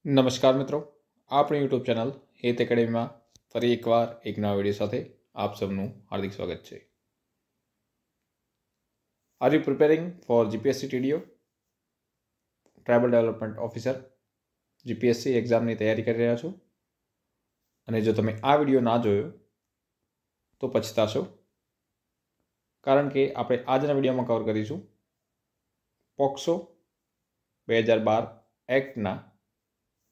નમસ્કાર મિત્રો, આપણી યુટ્યુબ ચેનલ હેત એકેડેમીમાં ફરી એકવાર એક નવા વિડીયો સાથે આપ સૌનું હાર્દિક સ્વાગત છે. Are you preparing four GPSC TDO tribal development officer GPSC એક્ઝામની તૈયારી કરી રહ્યા છો અને જો તમે આ વિડીયો ના જોયો તો પછતાશો, કારણ કે આપણે આજના વિડીયોમાં કવર કરીશું પોક્સો 2012 એક્ટના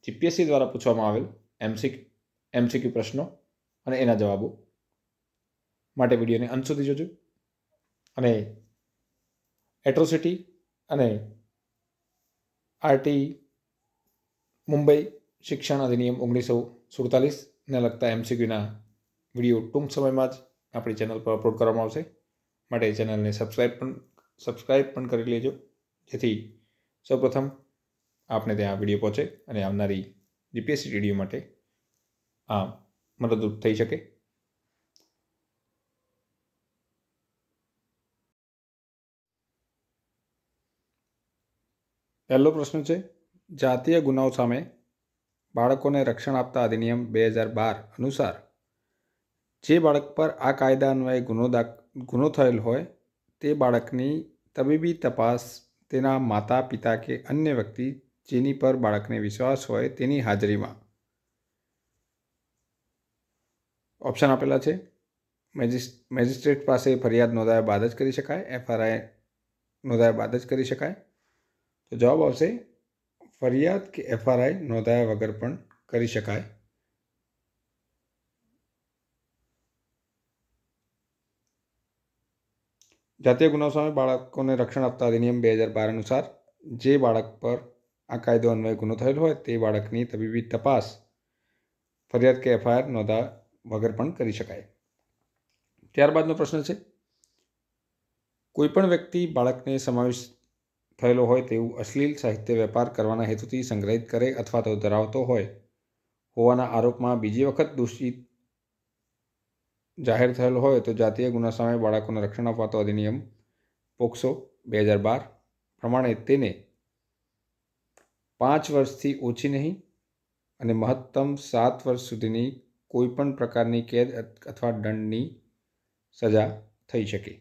જીપીએસસી દ્વારા પૂછવામાં આવેલ એમસીક્યુ પ્રશ્નો અને એના જવાબો. માટે વિડીયોને અંત સુધી જોજો અને એટ્રોસિટી અને આરટી મુંબઈ શિક્ષણ અધિનિયમ 1947ને લગતા એમસીક્યુના વિડીયો ટૂંક સમયમાં જ આપણી ચેનલ પર અપલોડ કરવામાં આવશે. માટે ચેનલને સબસ્ક્રાઈબ પણ કરી લેજો, જેથી સૌપ્રથમ આપને ત્યાં વિડીયો પહોંચે અને આવનારી જીપીએસસી ટીડીઓ માટે આ મદદરૂપ થઈ શકે. પહેલો પ્રશ્ન છે, જાતીય ગુનાઓ સામે બાળકોને રક્ષણ આપતા અધિનિયમ 2012 અનુસાર જે બાળક પર આ કાયદા અન્વયે ગુનો થયેલ હોય તે બાળકની તબીબી તપાસ તેના માતા પિતા કે અન્ય વ્યક્તિ જેની પર બાળકને વિશ્વાસ હોય તેની હાજરીમાં. ઓપ્શન આપેલા છે. મેજિસ્ટ્રેટ પાસે ફરિયાદ નોંધાયા બાદ જ કરી શકાય, એફઆરઆઈ નોંધાયા બાદ જ કરી શકાય. તો જવાબ આવશે ફરિયાદ કે એફઆરઆઈ નોંધાયા વગર પણ કરી શકાય. જાતીય ગુનાઓ સામે બાળકોને રક્ષણ આપતા અધિનિયમ 2012 અનુસાર જે બાળક પર આ કાયદો અન્વયે ગુનો થયેલ હોય તે બાળકની તબીબી તપાસ ફરિયાદ કે એફઆઈઆર નોંધા વગર પણ કરી શકાય. ત્યારબાદનો પ્રશ્ન છે, કોઈપણ વ્યક્તિ બાળકને સમાવેશ થયેલો હોય તેવું અશ્લીલ સાહિત્ય વેપાર કરવાના હેતુથી સંગ્રહિત કરે અથવા તો ધરાવતો હોવાના આરોપમાં બીજી વખત દોષિત જાહેર થયેલો હોય તો જાતીય ગુના સામે બાળકોને રક્ષણ અપાતો અધિનિયમ પોક્સો 2012 પ્રમાણે તેને 5 વર્ષથી ઓછી નહીં અને મહત્તમ 7 વર્ષ સુધીની કોઈપણ પ્રકારની કેદ અથવા દંડની સજા થઈ શકે.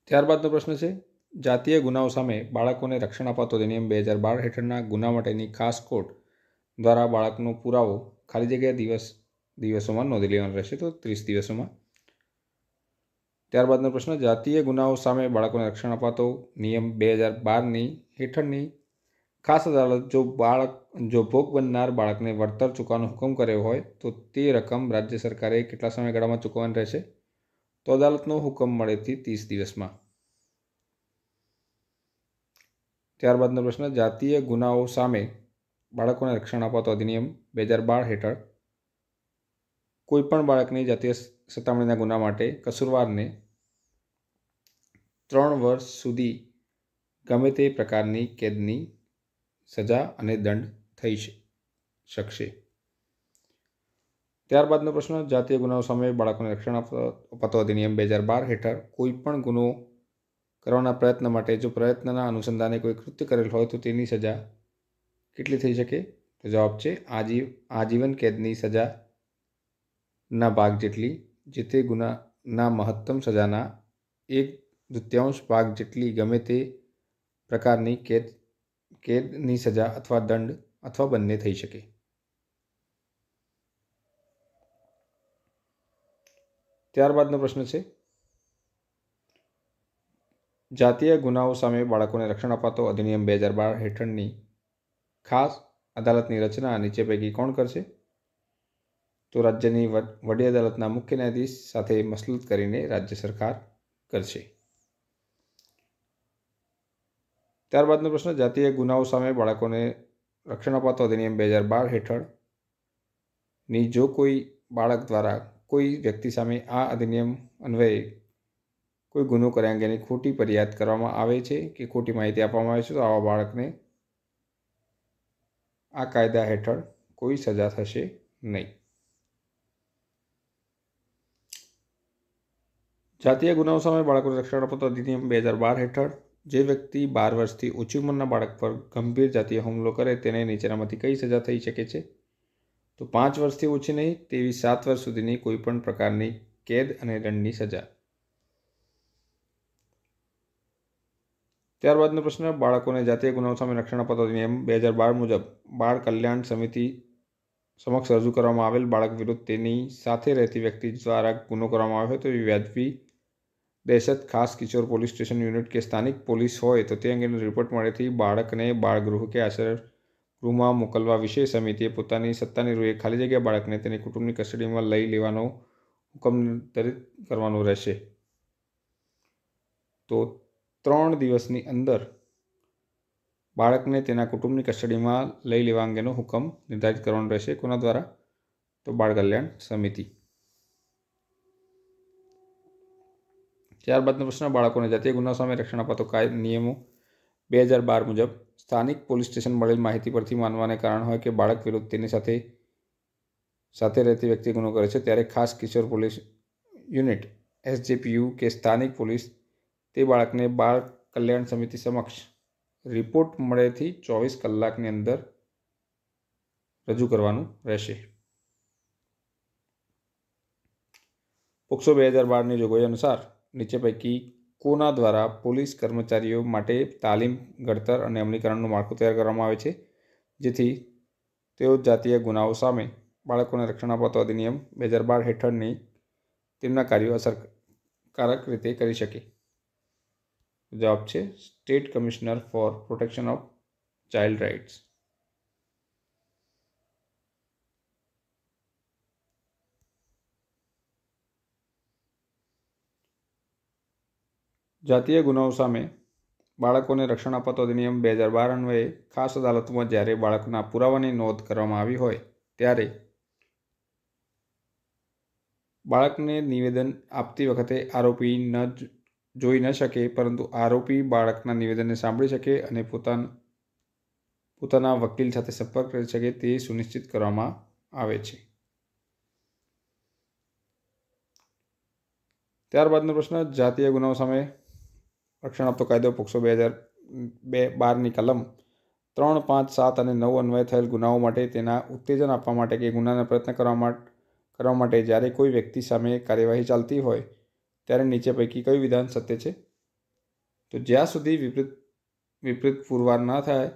ત્યારબાદનો પ્રશ્ન છે, જાતીય ગુનાઓ સામે બાળકોને રક્ષણ અપાતો અધિનિયમ 2012 હેઠળના ગુના માટેની ખાસ કોર્ટ દ્વારા બાળકનો પુરાવો ખાલી જગ્યા દિવસોમાં નોંધી લેવાનો રહેશે, તો 30 દિવસોમાં. ત્યારબાદનો પ્રશ્ન, જાતીય ગુનાઓ સામે બાળકોને રક્ષણ અપાતો નિયમ 2012ની હેઠળની ખાસ અદાલત જો ભોગ બનનાર બાળકને વળતર ચૂકવવાનો હુકમ કર્યો હોય તો તે રકમ રાજ્ય સરકારે કેટલા સમયગાળામાં ચૂકવવાની રહેશે? તો અદાલતનો હુકમ મળેથી 30 દિવસમાં. ત્યારબાદનો પ્રશ્ન, જાતીય ગુનાઓ સામે બાળકોને રક્ષણ અપાતો અધિનિયમ 2012 હેઠળ કોઈપણ બાળકની જાતીય સતામણીના ગુના માટે કસૂરવારને 3 વર્ષ સુધી ગમે તે પ્રકારની કેદની સજા અને દંડ થઈ શકશે. ત્યારબાદનો પ્રશ્ન, જાતીય ગુનાઓ સામે બાળકોને રક્ષણ અપાતો અધિનિયમ 2012 હેઠળ કોઈપણ ગુનો કરવાના પ્રયત્ન માટે જો પ્રયત્નના અનુસંધાને કોઈ કૃત્ય કરેલ હોય તો તેની સજા કેટલી થઈ શકે? તો જવાબ છે આજીવન કેદની સજાના ભાગ જેટલી, જે તે ગુનાના મહત્તમ સજાના 1/2 ભાગ જેટલી ગમે તે પ્રકારની કેદની સજા અથવા દંડ અથવા બંને થઈ શકે. ત્યારબાદનો પ્રશ્ન છે, જાતીય ગુનાઓ સામે બાળકોને રક્ષણ અપાતો અધિનિયમ 2012 હેઠળની ખાસ અદાલતની રચના નીચે પૈકી કોણ કરશે? તો રાજ્યની વડી અદાલતના મુખ્ય ન્યાયાધીશ સાથે મસલત કરીને રાજ્ય સરકાર કરશે. ત્યારબાદનો પ્રશ્ન, જાતીય ગુનાઓ સામે બાળકોને રક્ષણ અપાતો અધિનિયમ 2012 હેઠળની જો કોઈ બાળક દ્વારા કોઈ વ્યક્તિ સામે આ અધિનિયમ અન્વયે કોઈ ગુનો કર્યા અંગેની ખોટી ફરિયાદ કરવામાં આવે છે કે ખોટી માહિતી આપવામાં આવે છે તો આવા બાળકને આ કાયદા હેઠળ કોઈ સજા થશે નહીં. જાતીય ગુનાઓ સામે બાળકોને રક્ષણ અપાતો અધિનિયમ 2012 હેઠળ જે વ્યક્તિ 12 વર્ષથી ઓછી ઉંમરના બાળક પર ગંભીર જાતીય હુમલો કરે તેને નીચેનામાંથી કઈ સજા થઈ શકે છે? તો 5 વર્ષથી ઓછી નહીં તેવી 7 વર્ષ સુધીની કોઈપણ પ્રકારની કેદ અને દંડની સજા. ત્યારબાદનો પ્રશ્ન, બાળકોને જાતીય ગુનાઓ સામે રક્ષણ આપતો અધિનિયમ 2012 મુજબ બાળ કલ્યાણ સમિતિ સમક્ષ રજૂ કરવામાં આવેલ બાળક વિરુદ્ધ તેની સાથે રહેતી વ્યક્તિ દ્વારા ગુનો કરવામાં આવ્યો હોય તો વ્યાજબી દહેશત ખાસ કિશોર પોલીસ સ્ટેશન યુનિટ કે સ્થાનિક પોલીસ હોય તો તે અંગેનો રિપોર્ટ મળેથી બાળકને બાળગૃહ કે આશ્રયગૃહમાં મોકલવા વિશે સમિતિએ પોતાની સત્તાની રૂએ ખાલી જગ્યા બાળકને તેની કુટુંબની કસ્ટડીમાં લઈ લેવાનો હુકમ નિર્ધારિત કરવાનો રહેશે. તો 3 દિવસની અંદર બાળકને તેના કુટુંબની કસ્ટડીમાં લઈ લેવા અંગેનો હુકમ નિર્ધારિત કરવાનો રહેશે. કોના દ્વારા? તો બાળ કલ્યાણ સમિતિ. ત્યારબાદનો પ્રશ્ન, બાળકોને જાતીય ગુનાઓ સામે રક્ષણ અપાતો નિયમો 2012 મુજબ સ્થાનિક પોલીસ સ્ટેશન મળેલ માહિતી પરથી માનવાને કારણ હોય કે બાળક વિરુદ્ધ તેની સાથે રહેતી વ્યક્તિ ગુનો કરે છે ત્યારે ખાસ કિશોર પોલીસ યુનિટ SJPU કે સ્થાનિક પોલીસ તે બાળકને બાળ કલ્યાણ સમિતિ સમક્ષ રિપોર્ટ મળેથી 24 કલાકની અંદર રજૂ કરવાનું રહેશે. પોક્સો 2012ની જોગવાઈ અનુસાર નીચે પૈકી કોના દ્વારા પોલીસ કર્મચારીઓ માટે તાલીમ, ઘડતર અને અમલીકરણનું માળખું તૈયાર કરવામાં આવે છે જેથી તેઓ જાતીય ગુનાઓ સામે બાળકોને રક્ષણ અપાતો અધિનિયમ 2012 હેઠળની તેમના કાર્યો અસરકારક રીતે કરી શકે? જવાબ છે state commissioner for protection of child rights. જાતીય ગુનાઓ સામે બાળકોને રક્ષણ અપાતો અધિનિયમ 2012 અન્વયે ખાસ અદાલતમાં જ્યારે બાળકના પુરાવાની નોંધ કરવામાં આવી હોય ત્યારે બાળકને નિવેદન આપતી વખતે આરોપી જોઈ ન શકે પરંતુ આરોપી બાળકના નિવેદનને સાંભળી શકે અને પોતાના વકીલ સાથે સંપર્ક કરી શકે તે સુનિશ્ચિત કરવામાં આવે છે. ત્યારબાદનો પ્રશ્ન, જાતીય ગુનાઓ સામે રક્ષણ આપતો કાયદો પોક્સો 2012ની કલમ 3, 5, 7 અને 9 અન્વયે થયેલ ગુનાઓ માટે તેના ઉત્તેજન આપવા માટે કે ગુનાનો પ્રયત્ન કરવા માટે જ્યારે કોઈ વ્યક્તિ સામે કાર્યવાહી ચાલતી હોય ત્યારે નીચે પૈકી કયું વિધાન સત્ય છે? તો જ્યાં સુધી વિપરીત પુરવાર ન થાય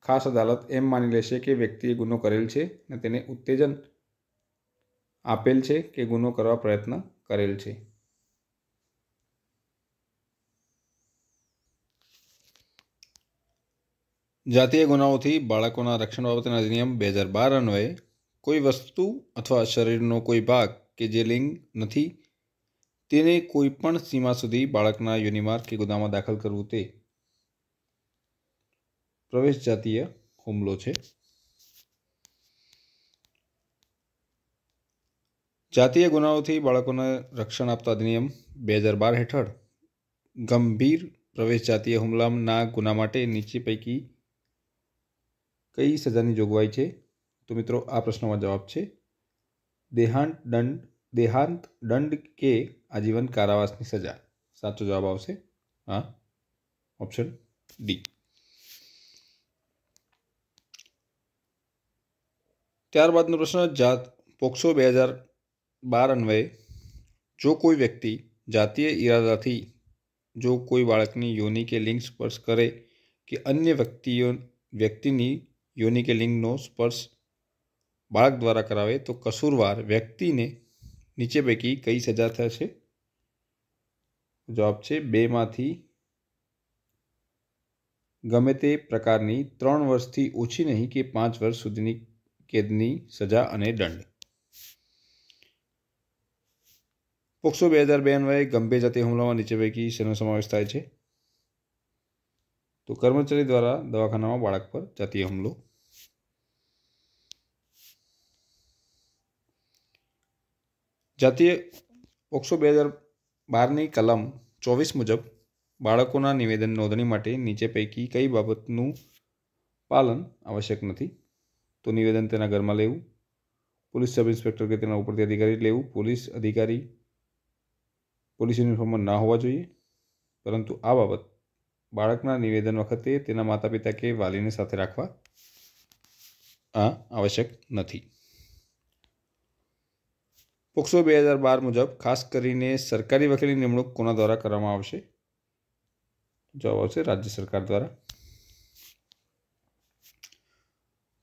ખાસ અદાલત એમ માની લેશે કે વ્યક્તિએ ગુનો કરેલ છે અને તેને ઉત્તેજન આપેલ છે કે ગુનો કરવા પ્રયત્ન કરેલ છે. જાતીય ગુનાઓથી બાળકોના રક્ષણ બાબતના અધિનિયમ 2012 અન્વયે કોઈ વસ્તુ અથવા શરીરનો કોઈ ભાગ કે જે લિંગ નથી તેને કોઈ પણ સીમા સુધી બાળકના યોનિમાર્ગ કે ગુદામાં દાખલ કરવું તે પ્રવેશ જાતીય હુમલો છે. જાતીય ગુનાઓથી બાળકોને રક્ષણ આપતા અધિનિયમ 2012 હેઠળ ગંભીર પ્રવેશ જાતીય હુમલાના ગુના માટે નીચે પૈકી કઈ સજાની જોગવાઈ છે? તો મિત્રો આ પ્રશ્નનો જવાબ છે દેહાંત દંડ કે આજીવન કારાવાસની સજા. સાચો જવાબ આવશે ઓપ્શન ડી. ત્યારબાદનો પ્રશ્ન, પોક્સો 2012 અન્વયે જો કોઈ વ્યક્તિ જાતીય ઈરાદાથી જો કોઈ બાળકની યોનિ કે લિંગ સ્પર્શ કરે કે અન્ય વ્યક્તિની યોનિ કે લિંગનો સ્પર્શ બાળક દ્વારા કરાવે તો કસૂરવાર વ્યક્તિને નીચે પૈકી કઈ સજા થશે? જવાબ છે 2 માંથી ગમે તે પ્રકારની 3 વર્ષથી ઓછી નહીં કે 5 વર્ષ સુધીની કેદની સજા અને દંડ. પોક્સો 2002 અન્વયે ગંભીર જાતીય હુમલામાં નીચે પૈકી શેનો સમાવેશ થાય છે? તો કર્મચારી દ્વારા દવાખાનામાં બાળક પર જાતીય હુમલો. પોક્સો 2012ની કલમ 24 મુજબ બાળકોના નિવેદન નોંધણી માટે નીચે પૈકી કઈ બાબતનું પાલન આવશ્યક નથી? તો નિવેદન તેના ઘરમાં લેવું, પોલીસ સબ ઇન્સ્પેક્ટર કે તેના ઉપરથી અધિકારી લેવું, પોલીસ યુનિફોર્મમાં ના હોવા જોઈએ પરંતુ આ બાબત બાળકના નિવેદન વખતે તેના માતા પિતા કે વાલીને સાથે રાખવા આ આવશ્યક નથી. પોક્સો 2012 મુજબ ખાસ કરીને સરકારી વકીલની નિમણૂક કોના દ્વારા કરવામાં આવશે? જવાબ આવશે રાજ્ય સરકાર દ્વારા.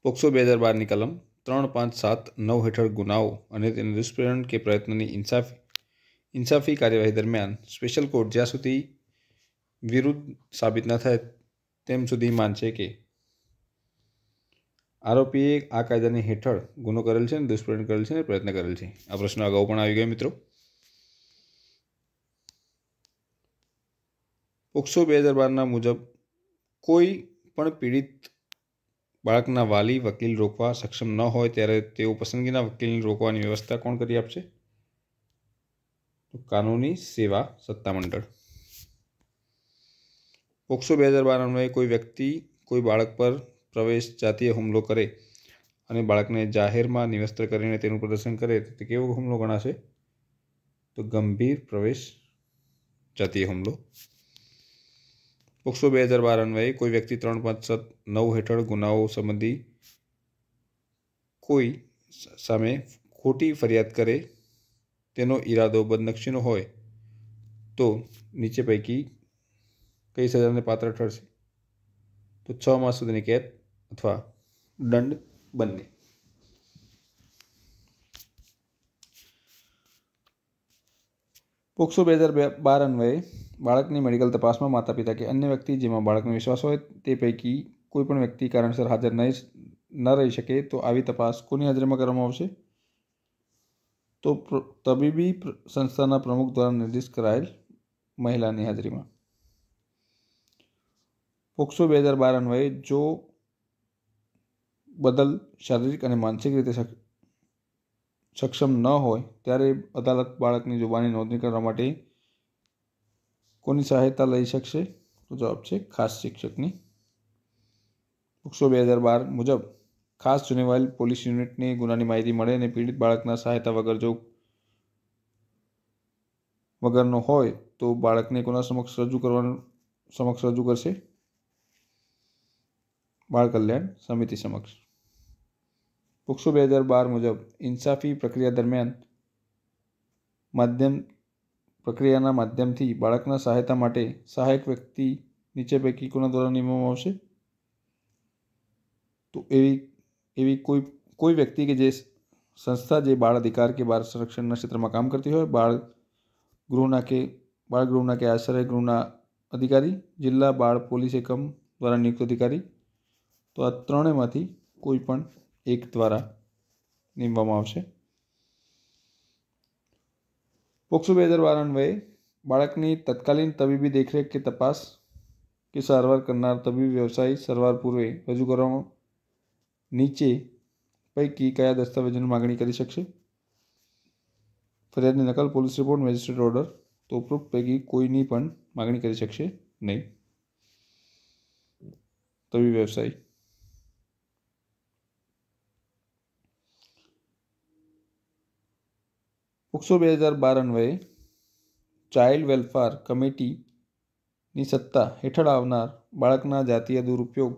પોક્સો 2012ની કલમ 3, 5, 7, 9 હેઠળ ગુનાઓ અને તેના દુષ્પ્રેરણ કે પ્રયત્નની ઇન્સાફી કાર્યવાહી દરમિયાન સ્પેશિયલ કોર્ટ જ્યાં સુધી વિરુદ્ધ સાબિત ન થાય તેમ સુધી માનશે કે આરોપીએ આ કાયદાની હેઠળ ગુનો કરેલ છે, દુષ્પ્રેરણ કરેલ છે અને પ્રયત્ન કરેલ છે. આ પ્રશ્ન અગાઉ પણ આવી ગયો મિત્રો. પોક્સો 2012ના મુજબ કોઈ પણ પીડિત બાળકના વાલી વકીલ રોકવા સક્ષમ ન હોય ત્યારે તેઓ પસંદગીના વકીલને રોકવાની વ્યવસ્થા કોણ કરી આપશે? તો કાનૂની સેવા સત્તામંડળ. પોક્સો 2012 અન્વયે કોઈ વ્યક્તિ કોઈ બાળક પર પ્રવેશ જાતીય હુમલો કરે અને બાળકને જાહેરમાં નિવસ્ત્ર કરીને તેનું પ્રદર્શન કરે તો કેવો હુમલો ગણાશે? તો ગંભીર પ્રવેશ જાતીય હુમલો. પોક્સો 2012 અન્વયે કોઈ વ્યક્તિ 3, 5, 7, 9 હેઠળ ગુનાઓ સંબંધી કોઈ સામે ખોટી ફરિયાદ કરે તેનો ઈરાદો બદનક્ષીનો હોય તો નીચે પૈકી કઈ સજાને પાત્ર ઠરશે? તો 6 માસ સુધીની કેદ અથવા દંડ, બંને. પોક્સો 2012 અન્વયે બાળકની મેડિકલ તપાસમાં માતા પિતા કે અન્ય વ્યક્તિ જેમાં બાળકનો વિશ્વાસ હોય તે પૈકી કોઈ પણ વ્યક્તિ કારણસર હાજર ન રહી શકે તો આવી તપાસ કોની હાજરીમાં કરવામાં આવશે? તો તબીબી સંસ્થાના પ્રમુખ દ્વારા નિર્દેશ કરાયેલ મહિલાની હાજરીમાં. પોક્સો 2012 અન્વયે જો બદલ શારીરિક અને માનસિક રીતે સક્ષમ ન હોય ત્યારે અદાલત બાળકની જુબાની નોંધણી કરવા માટે કોની સહાયતા લઈ શકશે? તો જવાબ છે ખાસ શિક્ષકની. પોક્સો 2012 મુજબ ખાસ જુનેવાઇલ પોલીસ યુનિટને ગુનાની માહિતી મળે અને પીડિત બાળકના સહાયતા વગરનો હોય તો બાળકને કોના સમક્ષ રજૂ કરશે? બાળ કલ્યાણ સમિતિ સમક્ષ. પોક્સો 2012 મુજબ ઇન્સાફી પ્રક્રિયા દરમિયાન પ્રક્રિયાના માધ્યમથી બાળકના સહાયતા માટે સહાયક વ્યક્તિ નીચે પૈકી કોના દ્વારા નિમવામાં આવશે? તો એવી કોઈ વ્યક્તિ કે જે સંસ્થા જે બાળ અધિકાર કે બાળ સંરક્ષણના ક્ષેત્રમાં કામ કરતી હોય, બાળ ગૃહના કે આશ્રય ગૃહના અધિકારી, જિલ્લા બાળ પોલીસ એકમ દ્વારા નિયુક્ત અધિકારી, તો આ ત્રણેયમાંથી કોઈ પણ એક દ્વારા નિમવામાં આવશે. પોક્સો 2012 અન્વયે બાળકની તત્કાલીન તબીબી દેખરેખ કે તપાસ કે સારવાર કરનાર તબીબી વ્યવસાયી સારવાર પૂર્વે રજૂ કરવામાં નીચે પૈકી કયા દસ્તાવેજોની માગણી કરી શકશે? ફરિયાદની નકલ, પોલીસ રિપોર્ટ, મેજિસ્ટ્રેટ ઓર્ડર. તો ઉપરોક્ત પૈકી કોઈની પણ માગણી કરી શકશે નહીં તબીબી વ્યવસાયી. પોક્સો 2012 અન્વયે ચાઇલ્ડ વેલફેર કમિટીની સત્તા હેઠળ આવનાર બાળકના જાતીય દુરુપયોગ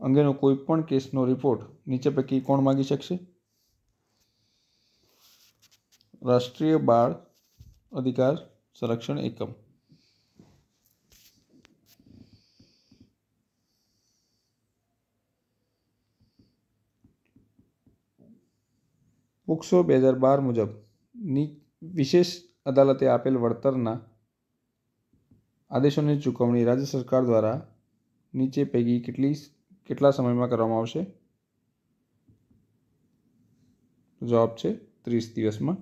અંગેનો કોઈ પણ કેસનો રિપોર્ટ નીચે પૈકી કોણ માગી શકશે? રાષ્ટ્રીય બાળ અધિકાર સંરક્ષણ એકમ. પોક્સો 2012 મુજબ વિશેષ અદાલતે આપેલ વળતરના આદેશોની ચૂકવણી રાજ્ય સરકાર દ્વારા નીચે પૈકી કેટલા સમયમાં કરવામાં આવશે? જવાબ છે 30 દિવસમાં.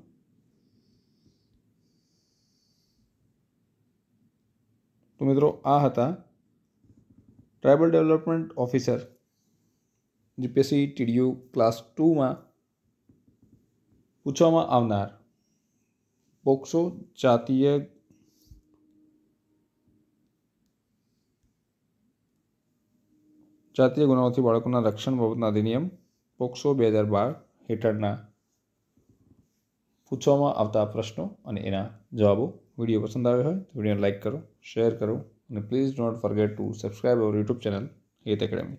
તો મિત્રો આ હતા ટ્રાઇબલ ડેવલપમેન્ટ ઓફિસર જીપીએસસી ટીડીયુ ક્લાસ 2માં પૂછવામાં આવનાર પોક્સો જાતીય ગુનાઓથી બાળકોના રક્ષણ બાબતના અધિનિયમ પોક્સો 2012 હેઠળના પૂછવામાં આવતા પ્રશ્નો અને એના જવાબો. વિડીયો પસંદ આવ્યો હોય તો વિડીયોને લાઇક કરો, શેર કરો અને please don't forget two subscribe our YouTube channel હેત એકેડમી.